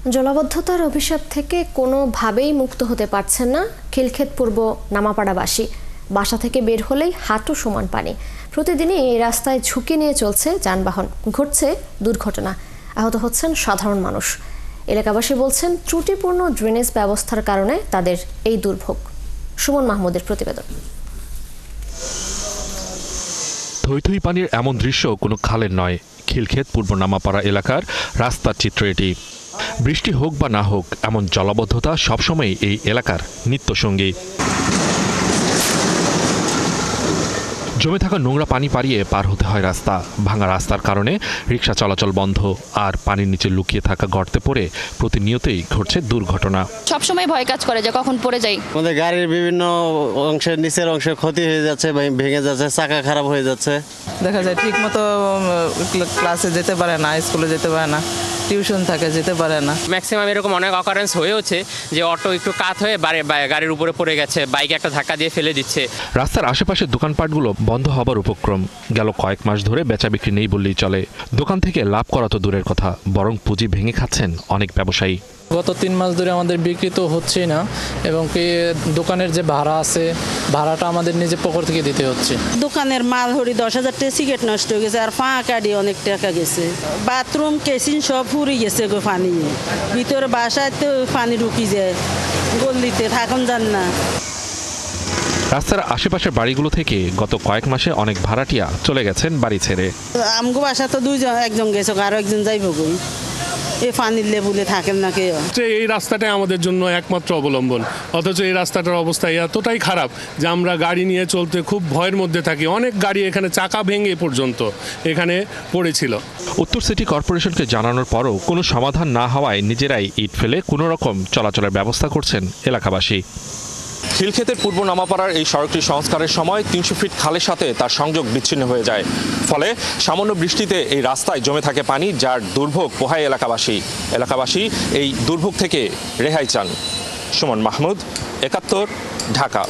জলাবদ্ধতার অভিশাপ থেকে কোনোভাবেই মুক্ত হতে পারছেন না খিলক্ষেত পূর্ব নামাপাড়াবাসী। বাসা থেকে বের হলেই হাঁটু সমান পানি। প্রতিদিনই এই রাস্তায় ঝুঁকি নিয়ে চলছে যানবাহন, ঘটছে দুর্ঘটনা, আহত হচ্ছেন সাধারণ মানুষ। এলাকাবাসী বলছেন ত্রুটিপূর্ণ ড্রেনেজ ব্যবস্থার কারণে তাদের এই দুর্ভোগ। সুমন মাহমুদের প্রতিবেদন। থই থই পানির এমন দৃশ্য কোনো খালের নয়, খিলক্ষেত পূর্ব নামাপাড়া এলাকার রাস্তার চিত্র এটি। বৃষ্টি হোক বা না হোক, এমন জলাবদ্ধতা সবসময় এই এলাকার নিত্যসঙ্গী। জমে থাকা নোংরা পানি পাড়িয়ে পার হতে হয় রাস্তা। ভাঙা রাস্তার কারণে রিক্সা চলাচল বন্ধ, আর পানির নিচে লুকিয়ে থাকা গর্তে পড়ে প্রতিনিয়তই ঘটছে দুর্ঘটনা। সবসময় ভয় কাজ করে যে কখন পড়ে যাই। আমাদের গাড়ির বিভিন্ন অংশের নিচের অংশে ক্ষতি হয়ে যাচ্ছে, ভেঙে যাচ্ছে, চাকা খারাপ হয়ে যাচ্ছে। দেখা যায় ঠিক মতো ক্লাসে যেতে পারে না, স্কুলে যেতে পারে না, টিউশন থাকে যেতে পারে না। ম্যাক্সিমাম এরকম অনেক অকারেন্স হয়েছে যে অটো একটু কাত হয়ে গাড়ির উপরে পড়ে গেছে, বাইকে একটা ধাক্কা দিয়ে ফেলে দিচ্ছে। রাস্তার আশেপাশের দোকানপাটগুলো বন্ধ হবার উপক্রম। গেল কয়েক মাস ধরে বেচা বিক্রি নেই বললেই চলে। দোকান থেকে লাভ করা তো দূরের কথা, বরং পুঁজি ভেঙে খাচ্ছেন অনেক ব্যবসায়ী। গত 3 মাস ধরে আমাদের বিক্রি তো হচ্ছেই না, এবং কি দোকানের যে ভাড়া আছে, ভাড়াটা আমাদের নিজের পকেট থেকে দিতে হচ্ছে। দোকানের মাল হরি 10,000 টাকা সিগারেট নষ্ট হয়ে গেছে, আর কাটি অনেক টাকা গেছে। বাথরুম কেসিন সব ফুরি গেছে গো পানি। ভিতরে বাসায় তো পানি ঢুকি যায়, গলিতে থাকুন যান না। রাস্তার আশেপাশের বাড়িগুলো থেকে গত কয়েক মাসে অনেক ভাড়াটিয়া চলে গেছেন বাড়ি ছেড়ে। আমগো বাসা তো একজন গেছে, আরো একজন যাইব গই। এই পানির লেবুলে থাকেন না কেউ। এই রাস্তাটাই আমাদের জন্য একমাত্র অবলম্বন, অথচ এই রাস্তাটার অবস্থা এতটাই খারাপ যে আমরা গাড়ি নিয়ে চলতে খুব ভয়ের মধ্যে থাকি। অনেক গাড়ি এখানে চাকা ভেঙে পর্যন্ত এখানে পড়েছিল। উত্তর সিটি কর্পোরেশনকে জানানোর পরও কোনো সমাধান না হওয়ায় নিজেরাই ইট ফেলে কোনো রকম চলাচলের ব্যবস্থা করছেন এলাকাবাসী। খিলক্ষেতের পূর্ব নামাপাড়ার এই সড়কটি সংস্কারের সময় 300 ফিট খালের সাথে তার সংযোগ বিচ্ছিন্ন হয়ে যায়। ফলে সামান্য বৃষ্টিতে এই রাস্তায় জমে থাকে পানি, যার দুর্ভোগ পোহায় এলাকাবাসী এই দুর্ভোগ থেকে রেহাই চান। সুমন মাহমুদ, 71, ঢাকা।